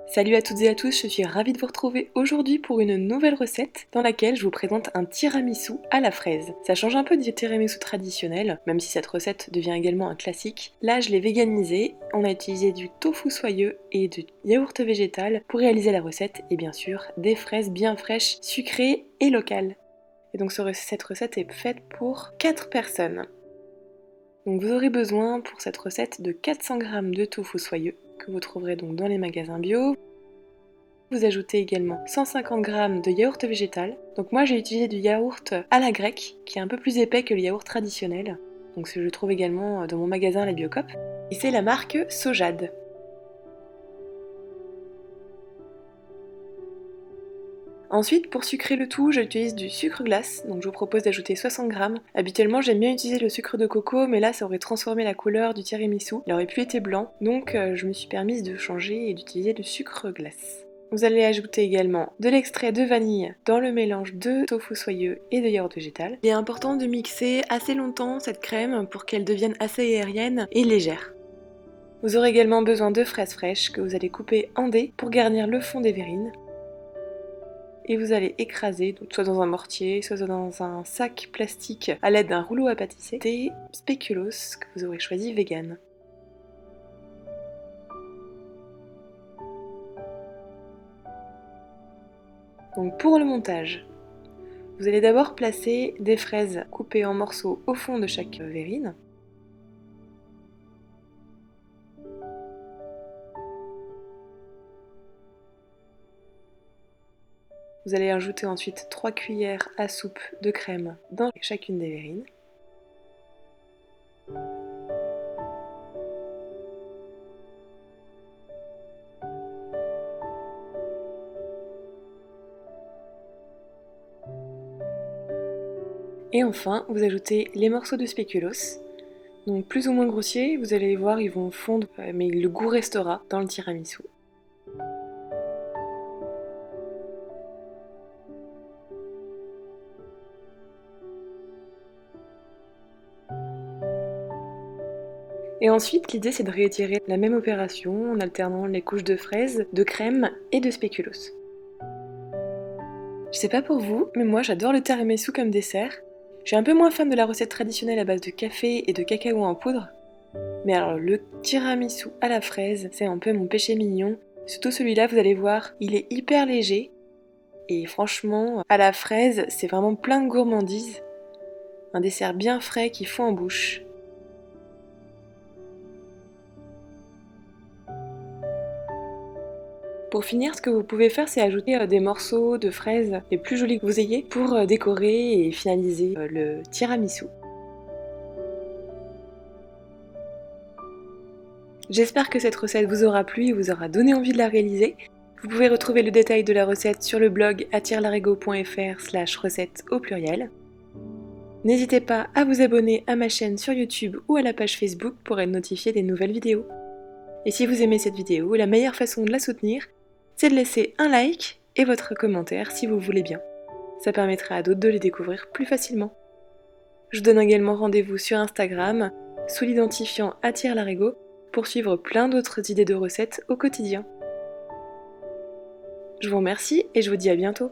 Salut à toutes et à tous, je suis ravie de vous retrouver aujourd'hui pour une nouvelle recette dans laquelle je vous présente un tiramisu à la fraise. Ça change un peu du tiramisu traditionnel, même si cette recette devient également un classique. Là, je l'ai véganisé, on a utilisé du tofu soyeux et du yaourt végétal pour réaliser la recette et bien sûr des fraises bien fraîches, sucrées et locales. Et donc cette recette est faite pour 4 personnes. Donc vous aurez besoin pour cette recette de 400 g de tofu soyeux que vous trouverez donc dans les magasins bio. Vous ajoutez également 150 g de yaourt végétal. Donc moi j'ai utilisé du yaourt à la grecque qui est un peu plus épais que le yaourt traditionnel. Donc je le trouve également dans mon magasin La Biocoop. Et c'est la marque Sojade. Ensuite, pour sucrer le tout, j'utilise du sucre glace, donc je vous propose d'ajouter 60 g. Habituellement, j'aime bien utiliser le sucre de coco, mais là, ça aurait transformé la couleur du tiramisu. Il aurait pu être blanc, donc je me suis permise de changer et d'utiliser du sucre glace. Vous allez ajouter également de l'extrait de vanille dans le mélange de tofu soyeux et de yaourt végétal. Il est important de mixer assez longtemps cette crème pour qu'elle devienne assez aérienne et légère. Vous aurez également besoin de fraises fraîches que vous allez couper en dés pour garnir le fond des verrines. Et vous allez écraser, donc soit dans un mortier, soit dans un sac plastique à l'aide d'un rouleau à pâtisser, des spéculoos que vous aurez choisi vegan. Donc pour le montage, vous allez d'abord placer des fraises coupées en morceaux au fond de chaque verrine. Vous allez ajouter ensuite 3 cuillères à soupe de crème dans chacune des verrines. Et enfin, vous ajoutez les morceaux de spéculoos. Donc plus ou moins grossiers, vous allez les voir, ils vont fondre, mais le goût restera dans le tiramisu. Et ensuite, l'idée c'est de réitérer la même opération en alternant les couches de fraises, de crème et de spéculoos. Je sais pas pour vous, mais moi j'adore le tiramisu comme dessert. Je suis un peu moins fan de la recette traditionnelle à base de café et de cacao en poudre. Mais alors le tiramisu à la fraise, c'est un peu mon péché mignon. Surtout celui-là, vous allez voir, il est hyper léger. Et franchement, à la fraise, c'est vraiment plein de gourmandise. Un dessert bien frais qui fond en bouche. Pour finir, ce que vous pouvez faire, c'est ajouter des morceaux de fraises les plus jolis que vous ayez pour décorer et finaliser le tiramisu. J'espère que cette recette vous aura plu et vous aura donné envie de la réaliser. Vous pouvez retrouver le détail de la recette sur le blog attirelarigot.fr/recette au pluriel. N'hésitez pas à vous abonner à ma chaîne sur YouTube ou à la page Facebook pour être notifié des nouvelles vidéos. Et si vous aimez cette vidéo, la meilleure façon de la soutenir, c'est de laisser un like et votre commentaire si vous voulez bien. Ça permettra à d'autres de les découvrir plus facilement. Je vous donne également rendez-vous sur Instagram sous l'identifiant @larigot pour suivre plein d'autres idées de recettes au quotidien. Je vous remercie et je vous dis à bientôt.